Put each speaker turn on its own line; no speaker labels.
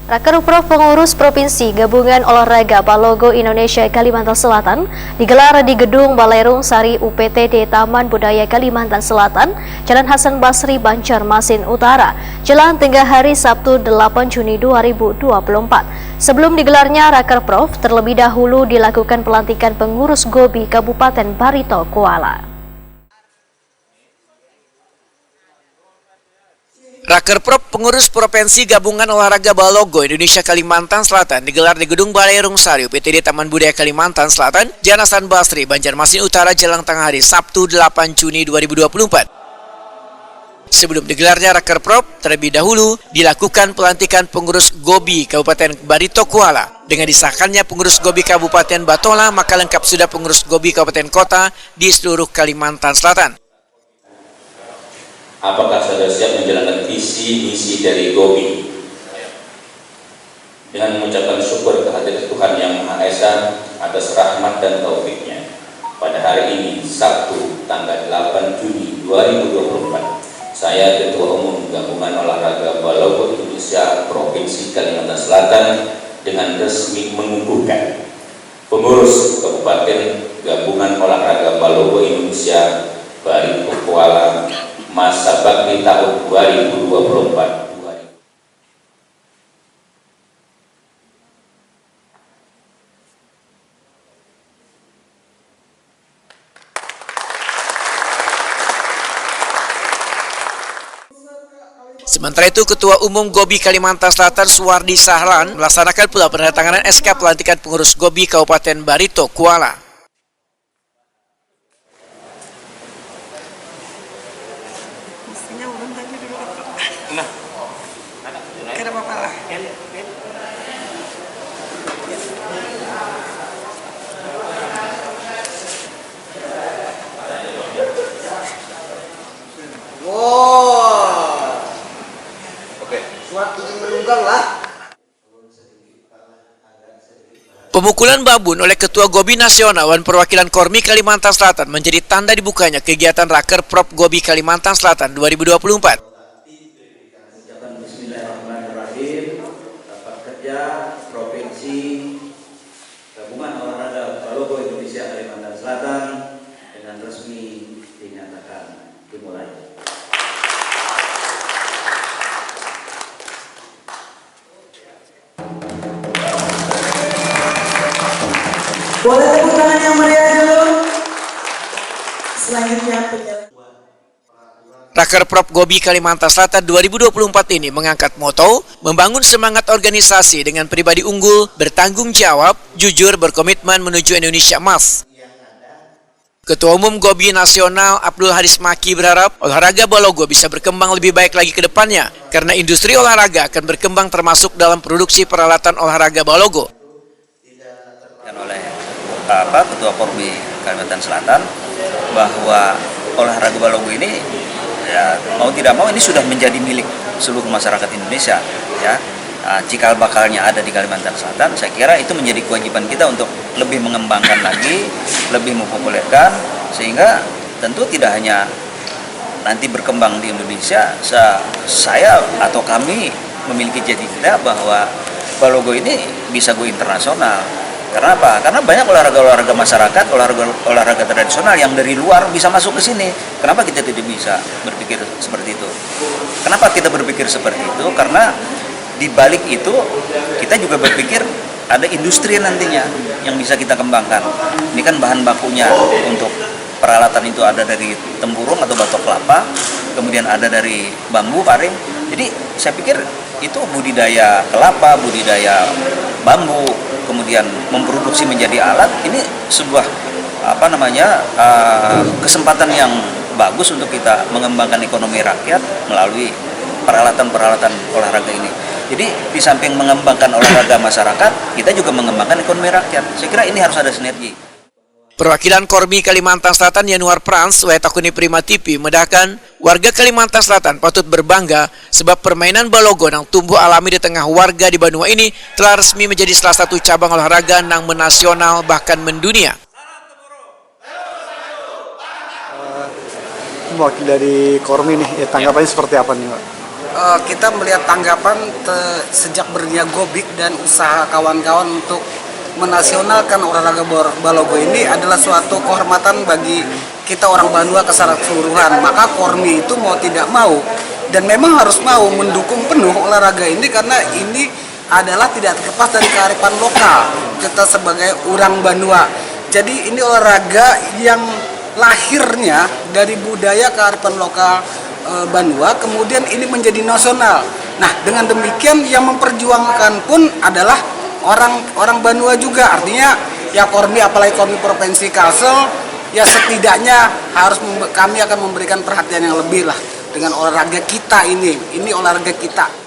Rakerpro Pengurus Provinsi Gabungan Olahraga Balogo Indonesia Kalimantan Selatan digelar di Gedung Balerung Sari UPTD Taman Budaya Kalimantan Selatan, Jalan Hasan Basri, Banjarmasin Utara, Jelang Tengah Hari Sabtu 8 Juni 2024. Sebelum digelarnya Rakerpro, terlebih dahulu dilakukan pelantikan pengurus GOBI Kabupaten Barito Kuala.
Rakerprop Pengurus Provinsi Gabungan Olahraga Balogo Indonesia Kalimantan Selatan digelar di Gedung Balerung Sari UPTD Taman Budaya Kalimantan Selatan, Jalan Hasan Basri, Banjarmasin Utara, Jelang Tengah Hari Sabtu 8 Juni 2024. Sebelum digelarnya Rakerprop, terlebih dahulu dilakukan pelantikan pengurus GOBI Kabupaten Barito Kuala. Dengan disahkannya pengurus GOBI Kabupaten Batola, maka lengkap sudah pengurus GOBI Kabupaten Kota di seluruh Kalimantan Selatan.
Apakah saudara siap menjalankan visi misi dari GOBI? Dengan mengucapkan syukur kehadirat Tuhan Yang Maha Esa atas rahmat dan taufiknya, pada hari ini Sabtu tanggal 8 Juni 2024, saya Ketua Umum Gabungan Olahraga Balogo Indonesia Provinsi Kalimantan Selatan dengan resmi mengukuhkan pengurus Kabupaten Gabungan Olahraga Balogo Indonesia Barito Kuala masa bakti tahun 2024.
Sementara itu, Ketua Umum GOBI Kalimantan Selatan Suwardi Sahlan melaksanakan pula penandatanganan SK pelantikan pengurus GOBI Kabupaten Barito Kuala. Pemukulan babun oleh Ketua GOBI Nasional dan Perwakilan Kormi Kalimantan Selatan menjadi tanda dibukanya kegiatan Rakerprop GOBI Kalimantan Selatan 2024.
Bismillahirrahmanirrahim. Rapat kerja Provinsi Gabungan Olahraga Balogo Indonesia Kalimantan Selatan dengan resmi dinyatakan dimulai.
Boleh tepuk tangan yang meriah dulu. Selanjutnya
Rakerprop GOBI Kalimantan Selatan 2024 ini mengangkat moto membangun semangat organisasi dengan pribadi unggul, bertanggung jawab, jujur, berkomitmen menuju Indonesia Emas. Ketua Umum GOBI Nasional Abdul Haris Maki berharap olahraga Balogo bisa berkembang lebih baik lagi ke depannya karena industri olahraga akan berkembang termasuk dalam produksi peralatan olahraga Balogo.
Oleh Ketua Kormi Kalimantan Selatan bahwa olahraga Balogo ini ya mau tidak mau ini sudah menjadi milik seluruh masyarakat Indonesia ya. Cikal bakalnya ada di Kalimantan Selatan, saya kira itu menjadi kewajiban kita untuk lebih mengembangkan lagi, lebih mempopulerkan sehingga tentu tidak hanya nanti berkembang di Indonesia, saya atau kami memiliki cita-cita bahwa Balogo ini bisa go internasional. Karena apa? Karena banyak olahraga-olahraga masyarakat, olahraga tradisional yang dari luar bisa masuk ke sini. Kenapa kita tidak bisa berpikir seperti itu? Kenapa kita berpikir seperti itu? Karena di balik itu kita juga berpikir ada industri nantinya yang bisa kita kembangkan. Ini kan bahan bakunya untuk peralatan itu ada dari tempurung atau batok kelapa, kemudian ada dari bambu paring. Jadi saya pikir itu budidaya kelapa, budidaya bambu, kemudian memproduksi menjadi alat, ini sebuah kesempatan yang bagus untuk kita mengembangkan ekonomi rakyat melalui peralatan-peralatan olahraga ini. Jadi di samping mengembangkan olahraga masyarakat, kita juga mengembangkan ekonomi rakyat. Saya kira ini harus ada sinergi.
Perwakilan Kormi Kalimantan Selatan Yanuar Prans, Wayatakuni Prima TV, medahkan warga Kalimantan Selatan patut berbangga sebab permainan Balogo yang tumbuh alami di tengah warga di Banua ini telah resmi menjadi salah satu cabang olahraga yang menasional bahkan mendunia.
Wakil dari Kormi nih, tanggapannya seperti apa nih Pak? kita melihat tanggapan sejak berdirinya Gobik dan usaha kawan-kawan untuk menasionalkan olahraga balogo ini adalah suatu kehormatan bagi kita orang Banua keseluruhan. Maka Kormi itu mau tidak mau dan memang harus mau mendukung penuh olahraga ini karena ini adalah tidak terlepas dari kearifan lokal kita sebagai orang Banua. Jadi ini olahraga yang lahirnya dari budaya kearifan lokal Banua, kemudian ini menjadi nasional. Nah, dengan demikian yang memperjuangkan pun adalah orang Banua juga. Artinya ya Kormi, apalagi Kormi Provinsi Kalsel, ya setidaknya kami akan memberikan perhatian yang lebih lah dengan olahraga kita ini. Ini olahraga kita.